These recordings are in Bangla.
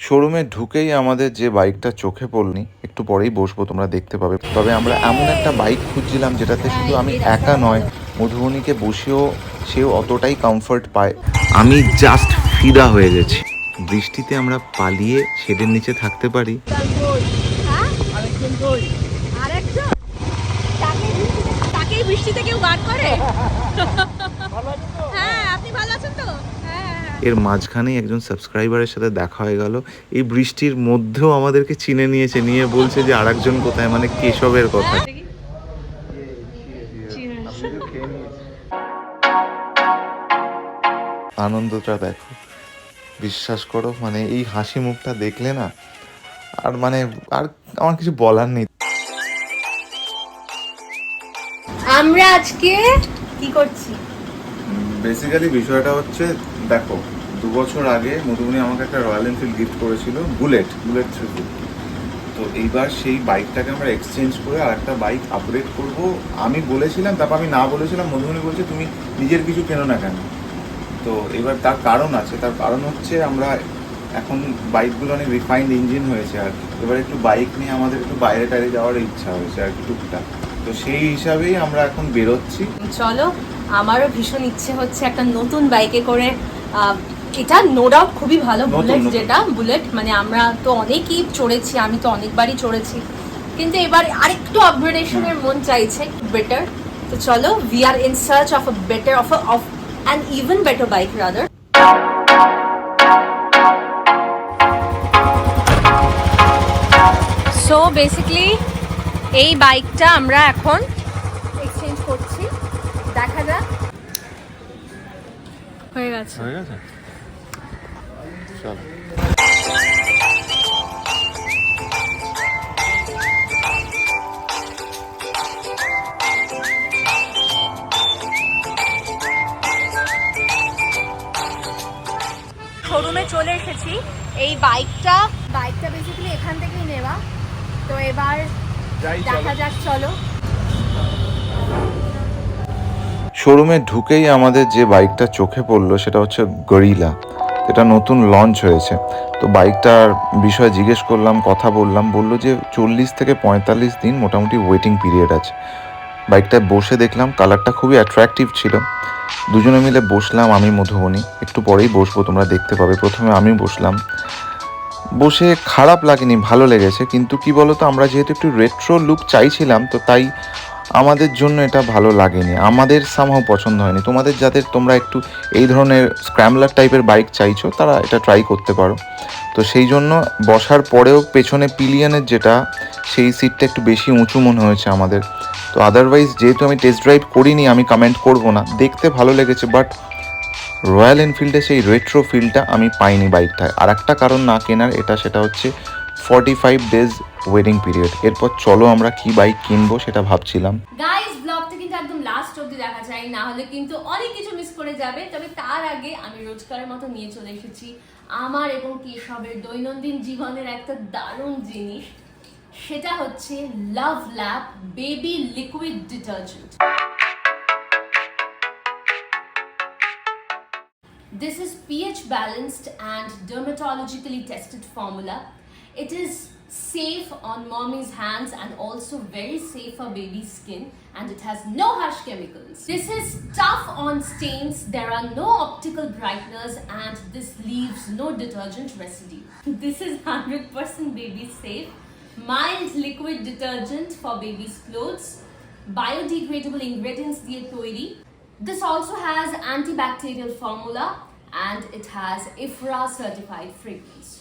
শোরুমে ঢুকেই আমাদের যে বাইকটা চোখে পড়নি, একটু পরেই বসবো, তোমরা দেখতে পাবে। তবে আমরা এমন একটা বাইক খুঁজছিলাম যেটাতে শুধু আমি একা নয়, মধুবনীকে বসেও সেও অতটাই কমফর্ট পায়। আমি জাস্ট ফিদা হয়ে গেছি। বৃষ্টিতে আমরা পালিয়ে শেডের নিচে থাকতে পারি। বৃষ্টিতে কেউ গান করে। হ্যাঁ, আপনি ভালো আছেন তো? এর মাঝখানেই একজন সাবস্ক্রাইবারের সাথে দেখা হয়ে গেল। এই বৃষ্টির মধ্যেও আমাদেরকে চিনে নিয়েছে, নিয়ে বলছে যে আরেকজন কোথায়, মানে কেশবের কথা। আনন্দটা দেখো, বিশ্বাস করো, মানে এই হাসি মুখটা দেখলে না আর মানে আর আমার কিছু বলার নেই। আমরা আজকে কি করছি? বেসিক্যালি বিষয়টা হচ্ছে, দেখো 2 বছর আগে মধুবনী আমাকে একটা রয়্যাল এনফিল্ড গিফট করেছিল, বুলেট 350। তো এইবার সেই বাইকটাকে আমরা এক্সচেঞ্জ করে আর একটা বাইক আপগ্রেড করব। আমি বলেছিলাম, তারপর আমি না বলেছিলাম, মধুবনী বলছে তুমি নিজের কিছু কেনো না কেন। তো এবার তার কারণ আছে, তার কারণ হচ্ছে আমরা এখন বাইকগুলো অনেক রিফাইন্ড ইঞ্জিন হয়েছে, আর এবার একটু বাইক নিয়ে আমাদের একটু বাইরে টাইরে যাওয়ার ইচ্ছা হয়েছে আর কি, টুকটাক। তো সেই হিসাবেই আমরা এখন বেরোচ্ছি। চলো, আমারও ভীষণ ইচ্ছে হচ্ছে একটা নতুন বাইকে করে। এটা নো ডাউট খুবই ভালো বুলেট, যেটা বুলেট মানে আমরা তো অনেকই চড়েছি, আমি তো অনেকবারই চড়েছি, কিন্তু এবার আরেকটু আপগ্রেডেশনের মন চাইছে, বেটার। তো চলো, we are in search of a better of an even better bike rather. So basically এই বাইকটা আমরা এখন এক্সচেঞ্জ করছি, দেখা যাক। হয়ে গেছে। চলো। শোরুমে চলে এসেছি। এই বাইকটা বেসিক্যালি এখান থেকেই নেওয়া। তো এবার দেখা যাক, চলো। শোরুমে ঢুকেই আমাদের যে বাইকটা চোখে পড়লো সেটা হচ্ছে গরিলা। এটা নতুন লঞ্চ হয়েছে। তো বাইকটার বিষয়ে জিজ্ঞেস করলাম, কথা বললাম, বললো যে 40 থেকে 45 দিন মোটামুটি ওয়েটিং পিরিয়ড আছে। বাইকটায় বসে দেখলাম, কালারটা খুবই অ্যাট্রাকটিভ ছিল। দুজনে মিলে বসলাম, আমি মধুবনী, একটু পরেই বসবো, তোমরা দেখতে পাবে। প্রথমে আমি বসলাম, বসে খারাপ লাগেনি, ভালো লেগেছে। কিন্তু কি বলতো, আমরা যেহেতু একটু রেট্রো লুক চাইছিলাম, তো তাই আমাদের জন্য এটা ভালো লাগেনি, আমাদের সামহাও পছন্দ হয়নি। তোমাদের যাদের তোমরা একটু এই ধরনের স্ক্র্যামলার টাইপের বাইক চাইছো, তারা এটা ট্রাই করতে পারো। তো সেই জন্য বসার পরেও পেছনে পিলিয়নের যেটা, সেই সিটটা একটু বেশি উঁচু মনে হয়েছে আমাদের। তো আদারওয়াইজ যেহেতু আমি টেস্ট ড্রাইভ করিনি, আমি কমেন্ট করব না, দেখতে ভালো লেগেছে। বাট রয়্যাল এনফিল্ডে সেই রেট্রো ফিলটা আমি পাইনি বাইকটায়। আর একটা কারণ না কেনার এটা, সেটা হচ্ছে 45 ডেজ ওয়েটিং পিরিয়ড। এরপর চলো আমরা কি বাইক কিনবো সেটা ভাবছিলাম। গাইস, ব্লগটা কিন্তু একদম লাস্ট অবধি দেখা চাই, না হলে কিন্তু অনেক কিছু মিস করে যাবে। তবে তার আগে আমি রোজকারের মতো নিয়ে চলে এসেছি আমার এবং কেশবের দৈনন্দিন জীবনের একটা দারুণ জিনিস। সেটা হচ্ছে love lap baby liquid detergent. This is pH balanced and dermatologically tested formula. It is safe on mommy's hands and also very safe for baby's skin, and it has no harsh chemicals. This is tough on stains, there are no optical brighteners, and this leaves no detergent residue. This is 100% baby safe, mild liquid detergent for baby's clothes, biodegradable ingredients দিয়ে তৈরি. This also has antibacterial formula and it has IFRA certified fragrance.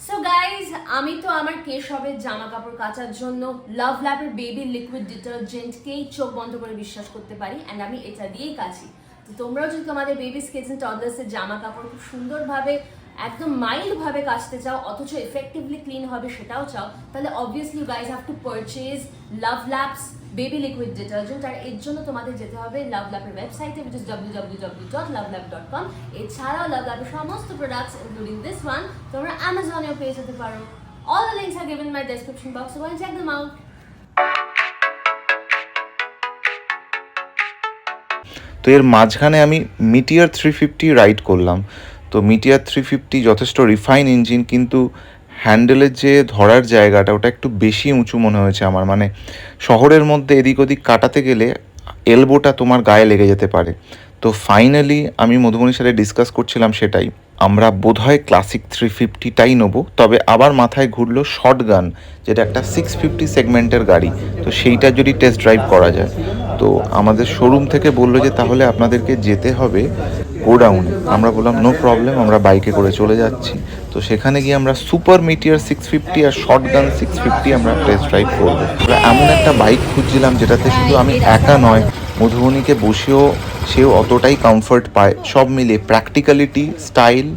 So guys, আমি তো আমার কেশবের জামা কাপড় কাচার জন্য লাভ ল্যাপের বেবি লিকুইড ডিটারজেন্টকেই চোখ বন্ধ করে বিশ্বাস করতে পারি, অ্যান্ড আমি এটা দিয়েই কাচি। তো তোমরাও যদি তোমাদের বেবিস কিডস এন্ড টডলার্সের জামা কাপড় খুব সুন্দরভাবে একদম মাইল্ড ভাবে কাচতে চাও, অথচ এফেক্টিভলি ক্লিন হবে সেটাও চাও, তাহলে obviously you guys have to purchase love laps baby liquid detergent. আর এর জন্য তোমাদের যেতে হবে লাভ ল্যাপের ওয়েবসাইটে, which is www.lovelab.com। এছাড়াও লাভ ল্যাপের সমস্ত প্রোডাক্টস ইনক্লুডিং দিস ওয়ান তোমরা অ্যামাজনেও পেয়ে যেতে পারো। All the links are given in my description box, so go and check them out. তো এর মাঝখানে আমি মিটিয়ার 350 রাইড করলাম। তো মিটিয়ার 350 যথেষ্ট রিফাইন ইঞ্জিন, কিন্তু হ্যান্ডেলের যে ধরার জায়গাটা ওটা একটু বেশি উঁচু মনে হয়েছে আমার। মানে শহরের মধ্যে এদিক ওদিক কাটাতে গেলে এলবোটা তোমার গায়ে লেগে যেতে পারে। তো ফাইনালি আমি মধুবনীর সাথে ডিসকাস করছিলাম সেটাই, আমরা বোধহয় ক্লাসিক 350টাই নেবো। তবে আবার মাথায় ঘুরলো শর্টগান, যেটা একটা 650 সেগমেন্টের গাড়ি, তো সেইটা যদি টেস্ট ড্রাইভ করা যায়। তো আমাদের শোরুম থেকে বললো যে তাহলে আপনাদেরকে যেতে হবে গোডাউনে। আমরা বললাম নো প্রবলেম, আমরা বাইকে করে চলে যাচ্ছি। তো সেখানে গিয়ে আমরা সুপার মিটিয়ার 650 আর শর্টগান 650 আমরা টেস্ট ড্রাইভ করবো। আমরা এমন একটা বাইক খুঁজছিলাম যেটাতে শুধু আমি একা নয়, মধুবনীকে বসেও সেও অতটাই কমফর্ট পায়, সব মিলিয়ে প্র্যাকটিক্যালিটি, স্টাইল,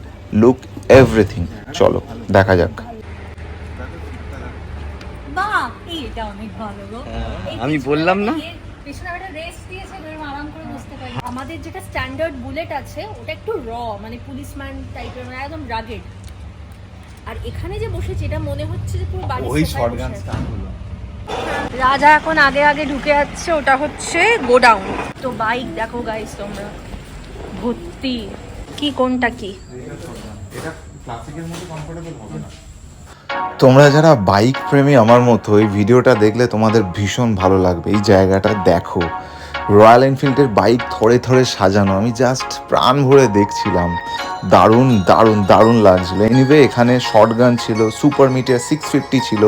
লুক, এভরিথিং। চলো দেখা যাক। বাহ, এটা অনেক ভালো গো। আমি বললাম না? পেছনে একটা রেস্ট দিয়েছে, এরকম আরাম করে বসতে পারি। আমাদের যেটা স্ট্যান্ডার্ড বুলেট আছে ওটা একটু মানে পুলিশম্যান টাইপের, মানে একদম রাগেড। আর এখানে যে বসেছি এটা মনে হচ্ছে যে পুরো বাড়ি ওই শর্টগান স্টান্ট হলো। রাজা এখন আগে আগে ঢুকে যাচ্ছে, ওটা হচ্ছে গোডাউন। তো বাইক দেখো গাইস তোমরা, ভর্তি। কি কোনটা কি? এটা ক্লাসিকের মধ্যে কমফোর্টেবল হবে না। তোমরা যারা বাইক প্রেমী আমার মতো, এই ভিডিওটা দেখলে তোমাদের ভীষণ ভালো লাগবে। এই জায়গাটা দেখো, রয়্যাল এনফিল্ডের বাইক থরে থরে সাজানো, আমি জাস্ট প্রাণ ভরে দেখছিলাম। দারুণ দারুণ দারুণ লাগছিল। এনিওয়ে এখানে শর্টগান ছিল, সুপার মিটিয়ার 650 ছিল,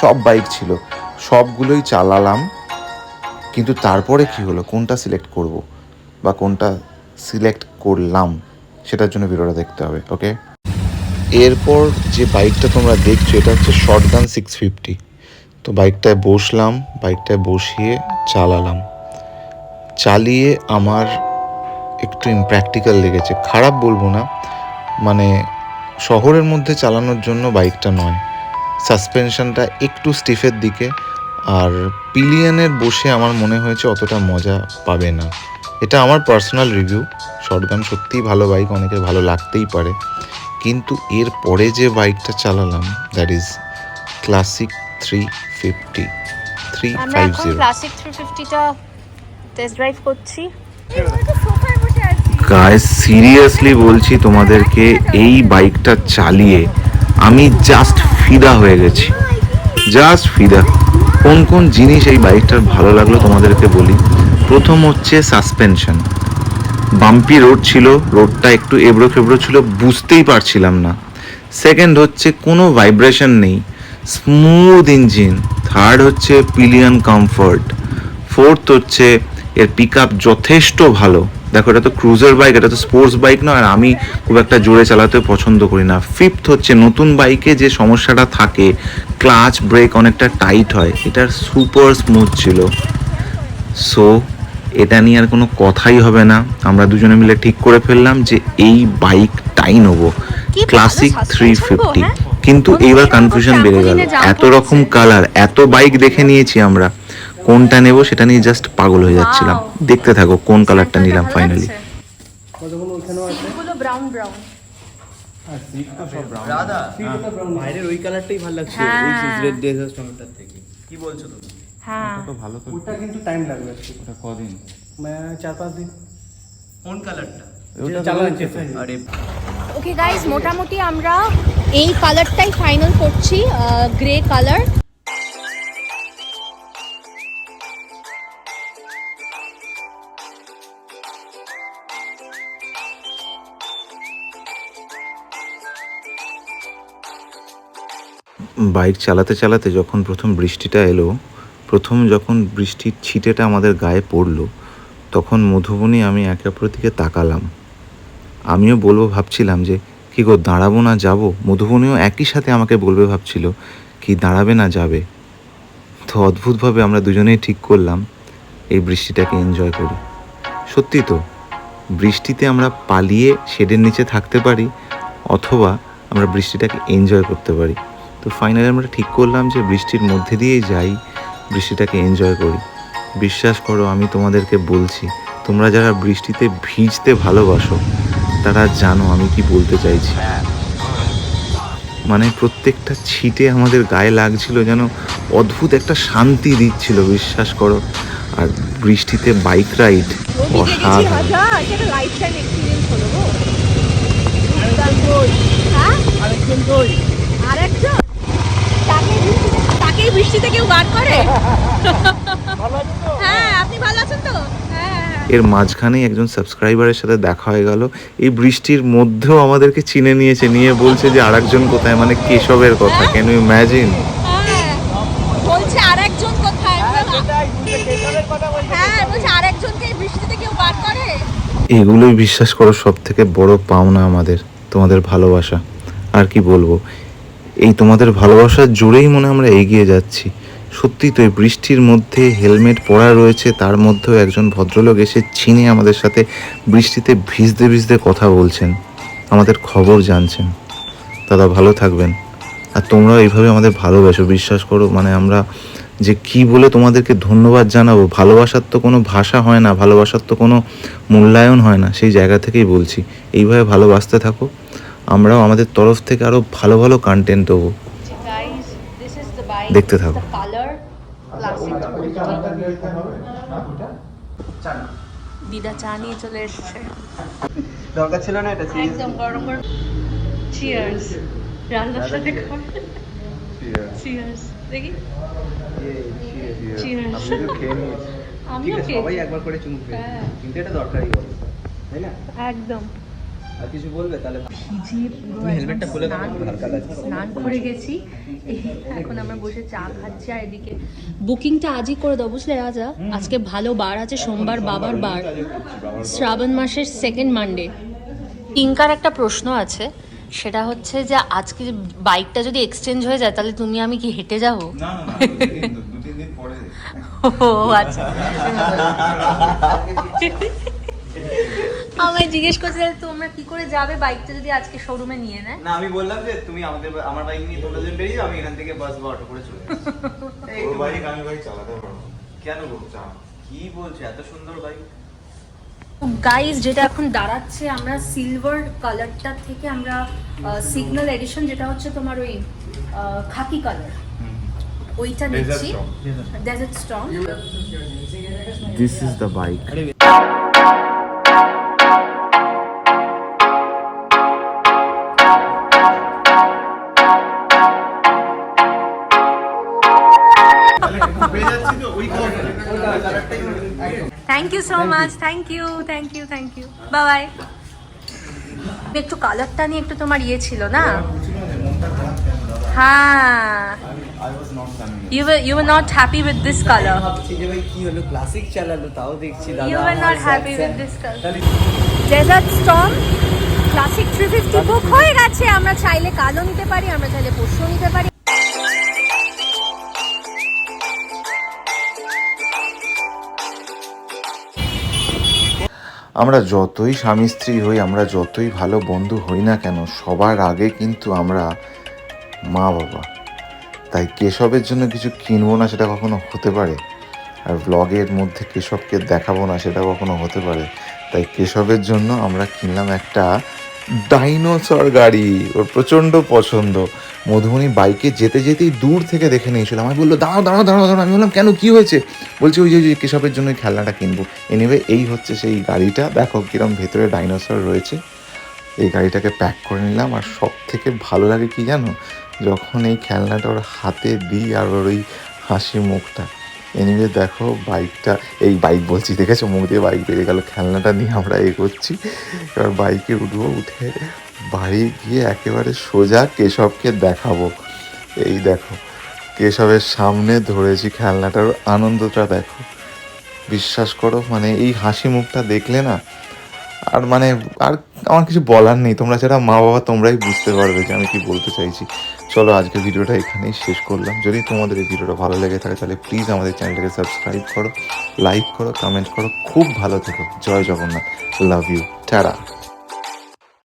সব বাইক ছিল, সবগুলোই চালালাম। কিন্তু তারপরে কি হলো, কোনটা সিলেক্ট করব বা কোনটা সিলেক্ট করলাম, সেটার জন্য ভিডিওটা দেখতে হবে, ওকে? এরপর যে বাইকটা তোমরা দেখছো এটা হচ্ছে শর্টগান 650। তো বাইকটায় বসলাম, বাইকটায় বসিয়ে চালালাম। চালিয়ে আমার একটু ইমপ্র্যাকটিক্যাল লেগেছে, খারাপ বলবো না, মানে শহরের মধ্যে চালানোর জন্য বাইকটা নয়। সাসপেনশনটা একটু স্টিফের দিকে, আর পিলিয়নের বসে আমার মনে হয়েছে অতটা মজা পাবে না। এটা আমার পার্সোনাল রিভিউ। শর্টগান সত্যিই ভালো বাইক, অনেকের ভালো লাগতেই পারে, কিন্তু এর পরে যে বাইকটা চালালাম দ্যাট ইজ ক্লাসিক 350 আমরা এখন 350। ক্লাসিক 350টা টেস্ট ড্রাইভ করছি। সোফায় বসে আছি গাইস সিরিয়াসলি বলছি তোমাদেরকে, এই বাইকটা চালিয়ে আমি জাস্ট ফিদা হয়ে গেছি, জাস্ট ফিদা। কোন কোন জিনিস এই বাইকটার ভালো লাগলো তোমাদেরকে বলি। প্রথম হচ্ছে সাসপেনশন। বাম্পি রোড ছিল, রোডটা একটু এবড়ো খেবড়ো ছিল, বুঝতেই পারছিলাম না। সেকেন্ড হচ্ছে কোনো ভাইব্রেশন নেই, স্মুথ ইঞ্জিন। থার্ড হচ্ছে পিলিয়ন কমফর্ট। ফোর্থ হচ্ছে এর পিক আপ যথেষ্ট ভালো। দেখো এটা তো ক্রুজার বাইক, এটা তো স্পোর্টস বাইক নয়, আর আমি খুব একটা জোরে চালাতে পছন্দ করি না। ফিফথ হচ্ছে নতুন বাইকে যে সমস্যাটা থাকে, ক্লাচ ব্রেক অনেকটা টাইট হয়, এটার সুপার স্মুথ ছিল। সো এটা নিয়ে আর কোনো কথাই হবে না, আমরা দুজনে মিলে ঠিক করে ফেললাম যে এই বাইকটাই নেবো, ক্লাসিক 350। কিন্তু এইবার কনফিউশন বেড়ে গেল, এত রকম কালার, এত বাইক দেখে নিয়েছি আমরা, কোনটা নেব সেটা নিয়ে জাস্ট পাগল হয়ে যাচ্ছিলাম। দেখতে থাকো কোন কালারটা নিলাম ফাইনালি। সিটগুলো ব্রাউন ব্রাউন। রাধা, বাইরের ওই কালারটাই ভালো লাগছে ওই রেড ডেজার্ট টমেটোর থেকে। কি বলছো তুমি? হ্যাঁ তো ভালো তো, ওটা কিন্তু টাইম লাগবে, ওটা কদিন? 4-5 দিন কোন কালারটা? চালাচ্ছি। আরে ওকে গাইস, মোটামুটি আমরা এই কালারটাই ফাইনাল করছি, গ্রে কালার। বাইক চালাতে চালাতে যখন প্রথম বৃষ্টিটা এলো, যখন বৃষ্টির ছিটেটা আমাদের গায়ে পড়লো, তখন মধুবনী আমি একে অপরের দিকে তাকালাম। আমিও বলবো ভাবছিলাম যে কী গো দাঁড়াবো না যাবো, মধুবনীও একই সাথে আমাকে বলবে ভাবছিল কি দাঁড়াবে না যাবে। তো অদ্ভুতভাবে আমরা দুজনেই ঠিক করলাম এই বৃষ্টিটাকে এনজয় করি। সত্যি তো, বৃষ্টিতে আমরা পালিয়ে শেডের নিচে থাকতে পারি, অথবা আমরা বৃষ্টিটাকে এনজয় করতে পারি। তো ফাইনালি আমরা ঠিক করলাম যে বৃষ্টির মধ্যে দিয়েই যাই, বৃষ্টিটাকে এনজয় করি। বিশ্বাস করো, আমি তোমাদেরকে বলছি, তোমরা যারা বৃষ্টিতে ভিজতে ভালোবাসো তারা জানো আমি কি বলতে চাইছি। মানে প্রত্যেকটা ছিটে আমাদের গায়ে লাগছিল, যেন অদ্ভুত একটা শান্তি দিচ্ছিল, বিশ্বাস করো। আর বৃষ্টিতে বাইক রাইড অসাধারণ। ওই আরেকজন তাকেই বৃষ্টিতে কেউ বার করে। হ্যাঁ, আপনি ভালো আছেন তো? হ্যাঁ। এর মাঝখানেই একজন সাবস্ক্রাইবারের সাথে দেখা হয়ে গেল, এই বৃষ্টির মধ্যেও আমাদেরকে চিনে নিয়েছে, নিয়ে বলছে যে আরেকজন কোথায়, মানে কেশবের কথা। Can you imagine? হ্যাঁ, বলছে আরেকজন কোথায়। হ্যাঁ, বলছে আরেকজনকে এই বৃষ্টিতে কেউ বার করে। এগুলোই বিশ্বাস করো সব থেকে বড় পাওনা আমাদের, তোমাদের ভালোবাসা। আর কি বলবো, এই তোমাদের ভালোবাসার জোরেই মনে আমরা এগিয়ে যাচ্ছি। সত্যি তো, এই বৃষ্টির মধ্যে হেলমেট পরা রয়েছে, তার মধ্যেও একজন ভদ্রলোক এসে চিনে আমাদের সাথে বৃষ্টিতে ভিজতে ভিজতে কথা বলছেন, আমাদের খবর জানছেন। দাদা ভালো থাকবেন, আর তোমরাও এইভাবে আমাদের ভালোবাসো, বিশ্বাস করো। মানে আমরা যে কি বলে তোমাদেরকে ধন্যবাদ জানাবো, ভালোবাসার তো কোনো ভাষা হয় না, ভালোবাসার তো কোনো মূল্যায়ন হয় না, সেই জায়গা থেকেই বলছি এইভাবে ভালোবাসতে থাকো। আমরাও আমাদের তরফ থেকে আরও ভালো ভালো কন্টেন্ট দেবো, দেখতে থাকো। দিদা চা নিয়ে চলে এসেছে, দরকার ছিল না এটা, একদম গরম গরম। চিয়ার্স, রান্নার সাথে খাবে। চিয়ার্স, দেখি। চিয়ার্স। আমিও খেয়েছি। সবাই একবার করে চুমুক খেয়ে, হ্যাঁ। কিন্তু এটা দরকারি অবস্থা, তাই না? একদম আর কিছু বলবে তাহলে? ভিজিয়ে পুরো হেলমেটটা খুলে দাও, হালকা লাগছে। স্নান করে গেছি, এখন আমরা বসে চা খাচ্ছি। আর এদিকে বুকিংটা আজই করে দাও, বুঝলে রাজা? আজকে ভালো বার আছে, সোমবার বাবার বার, শ্রাবণ মাসের সেকেন্ড মানডে। টিঙ্কার একটা প্রশ্ন আছে, সেটা হচ্ছে যে আজকে বাইকটা যদি এক্সচেঞ্জ হয়ে যায় তাহলে তুমি আমি কি হেঁটে যাবো? ও আচ্ছা। আমায় জিজ্ঞেস করছে তোমরা কি করে যাবে বাইকটা যদি আজকে শোরুমে নিয়ে নেয়। না, আমি বললাম যে তুমি আমার বাইক নিয়ে তোমরা যেন বেরিয়ে যাও, আমি এখান থেকে বাস বা অটো করে চলে যাই। ওর বাইক আমি ভাই চালাতে পারবো। কেন বলছো? কি বলছো? এত সুন্দর বাইক। গাইস, যেটা এখন দাঁড়াচ্ছে, আমরা সিলভার কালারটা থেকে আমরা সিগন্যাল এডিশন, যেটা হচ্ছে তোমার ওই খাকি কালার, ওইটা নিচ্ছি। Desert storm. This is the bike. Thank you so much, thank you, thank you, thank you, bye bye. একটু কালারটা নিয়ে একটু তোমার ইয়ে ছিল না? হ্যাঁ, you were not happy with this color. ভাবছি যে ভাই কি হলো, ক্লাসিক চালালো তাও দেখছি দাদা। You were not happy with this color. Desert Storm Classic 350 বুক হয়ে গেছে। আমরা চাইলে কালও নিতে পারি, আমরা চাইলে পরশুও নিতে পারি। আমরা যতই স্বামী স্ত্রী হই, আমরা যতই ভালো বন্ধু হই না কেন, সবার আগে কিন্তু আমরা মা বাবা। তাই কেশবের জন্য কিছু কিনবো না সেটা কখনো হতে পারে, আর ব্লগের মধ্যে কেশবকে দেখাবো না সেটা কখনো হতে পারে। তাই কেশবের জন্য আমরা কিনলাম একটা ডাইনোসর গাড়ি, ওর প্রচণ্ড পছন্দ। মধুবনী বাইকে যেতে যেতেই দূর থেকে দেখে নিয়েছিল, আমি বললো দাঁড়াও দাঁড়াও দাঁড়াও দাঁড়াও। আমি বললাম কেন, কী হয়েছে? বলছে ওই যে কেশবের জন্য খেলনাটা কিনবো। এনিওয়ে, এই হচ্ছে সেই গাড়িটা, দেখো কিরম ভেতরে ডাইনোসর রয়েছে। এই গাড়িটাকে প্যাক করে নিলাম। আর সব থেকে ভালো লাগে কি জানো, যখন এই খেলনাটা ওর হাতে দিই আর ওর ওই হাসি মুখটা। এনিওয়ে দেখো বাইকটা, এই বাইক বলছি, দেখেছো মুখ দিয়ে বাইক বেরিয়ে গেল। খেলনাটা নিয়ে আমরা এগোচ্ছি, এবার বাইকে উঠবো, উঠে বাড়ি গিয়ে একেবারে সোজা কেশবকে দেখাবো। এই দেখো কেশবের সামনে ধরেছি খেলনাটার আনন্দটা দেখো, বিশ্বাস করো। মানে এই হাসি মুখটা দেখলে না, আর মানে আর আমার কিছু বলার নেই। তোমরা যারা মা বাবা তোমরাই বুঝতে পারবে যে আমি কি বলতে চাইছি। চলো আজকে ভিডিওটা এখানেই শেষ করলাম। যদি তোমাদের এই ভিডিওটা ভালো লেগে থাকে তাহলে প্লিজ আমাদের চ্যানেলটাকে সাবস্ক্রাইব করো, লাইক করো, কমেন্ট করো। খুব ভালো থেকো। জয় জগন্নাথ, লাভ ইউ, টাটা।